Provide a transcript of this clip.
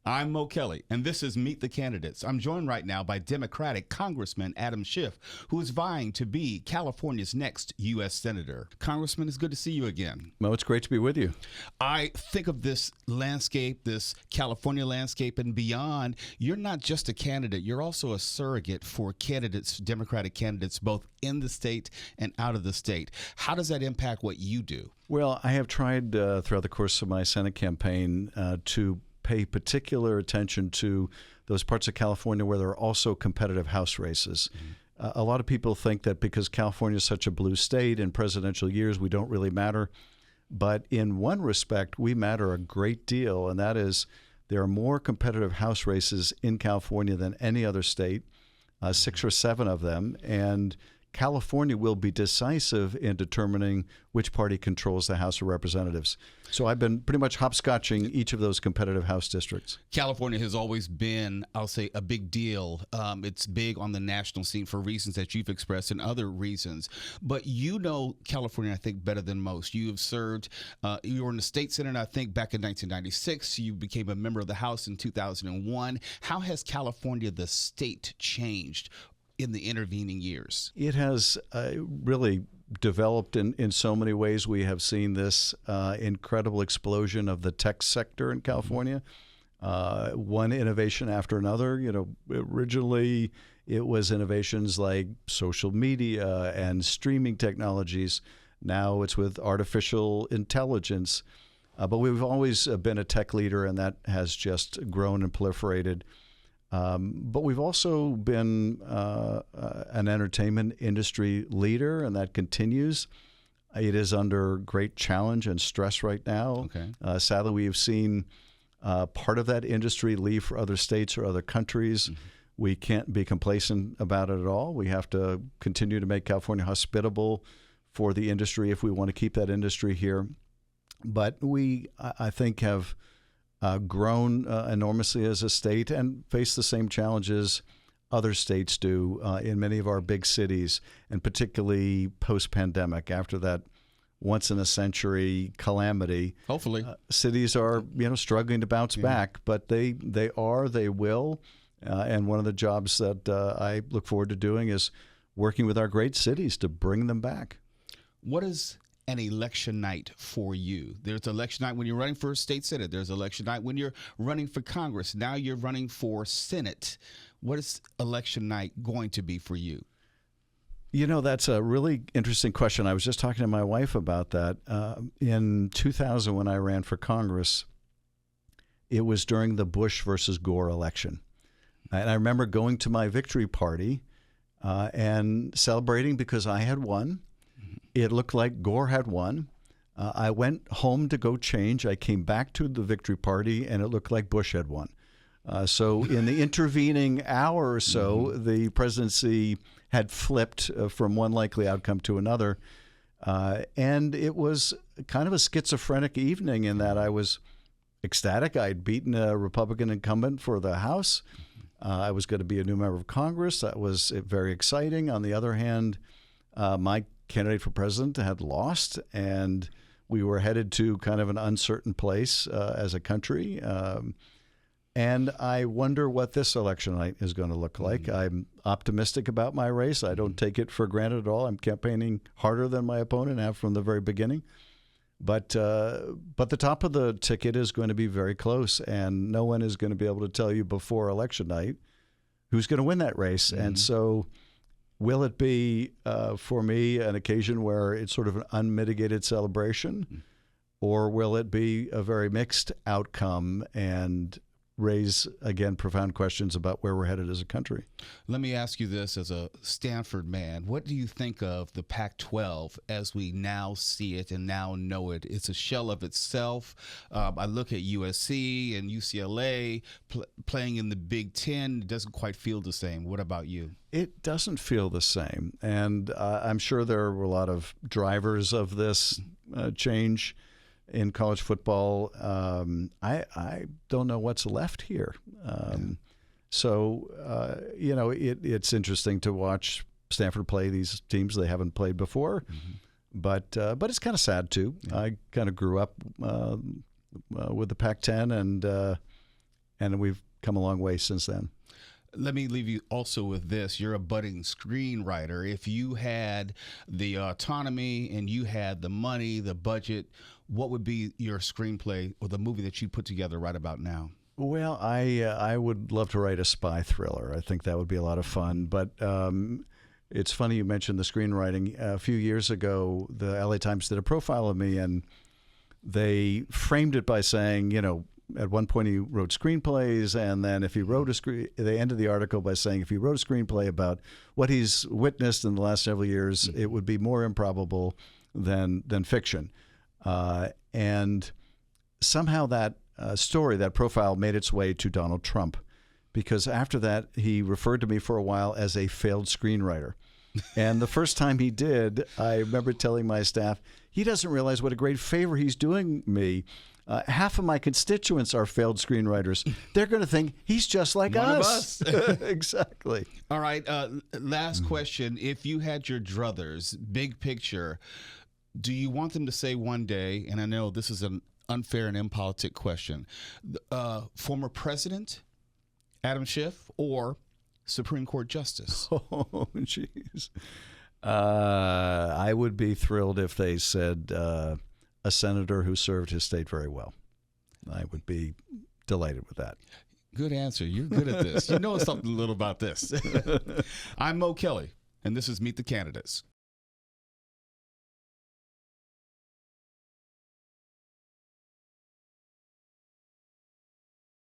I'm Mo Kelly, and this is Meet the Candidates. I'm joined right now by Democratic Congressman Adam Schiff, who is vying to be California's next U.S. Senator. Congressman, it's good to see you again. Mo, it's great to be with you. I think of this landscape, this California landscape and beyond. You're not just a candidate, you're also a surrogate for candidates, Democratic candidates, both in the state and out of the state. How does that impact what you do? Well, I have tried throughout the course of my Senate campaign to pay particular attention to those parts of California where there are also competitive House races. A lot of people think that because California is such a blue state in presidential years, we don't really matter. But in one respect, we matter a great deal, and that is there are more competitive House races in California than any other state, 6 or 7 of them, and California will be decisive in determining which party controls the House of Representatives. So I've been pretty much hopscotching each of those competitive House districts. California has always been, I'll say, a big deal. It's big on the national scene for reasons that you've expressed and other reasons. But you know California, I think, better than most. You have served, you were in the state Senate, I think, back in 1996. You became a member of the House in 2001. How has California, the state, changed in the intervening years? It has really developed in so many ways. We have seen this incredible explosion of the tech sector in California. One innovation after another. You know, originally it was innovations like social media and streaming technologies. Now it's with artificial intelligence. But we've always been a tech leader, and that has just grown and proliferated. But we've also been an entertainment industry leader, and that continues. It is under great challenge and stress right now. Okay. Sadly, we have seen part of that industry leave for other states or other countries. Mm-hmm. We can't be complacent about it at all. We have to continue to make California hospitable for the industry if we want to keep that industry here. But we, I think, have grown enormously as a state and face the same challenges other states do in many of our big cities, and particularly post-pandemic, after that once-in-a-century calamity. Hopefully. Cities are struggling to bounce back, but they will. And one of the jobs that I look forward to doing is working with our great cities to bring them back. What is an election night for you? There's election night when you're running for state senate. There's election night when you're running for Congress. Now you're running for Senate. What is election night going to be for you? You know, that's a really interesting question. I was just talking to my wife about that. In 2000, when I ran for Congress, it was during the Bush versus Gore election. And I remember going to my victory party and celebrating because I had won. It looked like Gore had won. I went home to go change. I came back to the victory party, and it looked like Bush had won. So in the intervening hour or so, the presidency had flipped from one likely outcome to another. And it was kind of a schizophrenic evening in that I was ecstatic. I'd beaten a Republican incumbent for the House. I was going to be a new member of Congress. That was very exciting. On the other hand, my candidate for president had lost, and we were headed to kind of an uncertain place as a country. And I wonder what this election night is going to look like. I'm optimistic about my race. I don't take it for granted at all. I'm campaigning harder than my opponent have from the very beginning. But the top of the ticket is going to be very close, and no one is going to be able to tell you before election night who's going to win that race. And so will it be, for me, an occasion where it's sort of an unmitigated celebration, or will it be a very mixed outcome and raise, again, profound questions about where we're headed as a country? Let me ask you this as a Stanford man. What do you think of the Pac-12 as we now see it and now know it? It's a shell of itself. I look at USC and UCLA playing in the Big Ten. It doesn't quite feel the same. What about you? It doesn't feel the same. And I'm sure there were a lot of drivers of this change in college football. I don't know what's left here. So, it's interesting to watch Stanford play these teams they haven't played before. But it's kind of sad, too. I kind of grew up with the Pac-10, and we've come a long way since then. Let me leave you also with this. You're a budding screenwriter. If you had the autonomy and you had the money, the budget, what would be your screenplay or the movie that you put together right about now? Well, I would love to write a spy thriller. I think that would be a lot of fun. But it's funny you mentioned the screenwriting. A few years ago, the LA Times did a profile of me, and they framed it by saying, at one point he wrote screenplays, and then if he wrote they ended the article by saying if he wrote a screenplay about what he's witnessed in the last several years, it would be more improbable than fiction. And somehow that story, that profile, made its way to Donald Trump, because after that he referred to me for a while as a failed screenwriter. And the first time he did, I remember telling my staff, he doesn't realize what a great favor he's doing me. Half of my constituents are failed screenwriters. They're going to think he's just like us. Exactly. All right. Last question. If you had your druthers, big picture, do you want them to say one day, and I know this is an unfair and impolitic question, former president Adam Schiff or Supreme Court Justice? Oh, jeez. I would be thrilled if they said a senator who served his state very well. I would be delighted with that. Good answer. You're good at this. You know something a little about this. I'm Mo Kelly, and this is Meet the Candidates.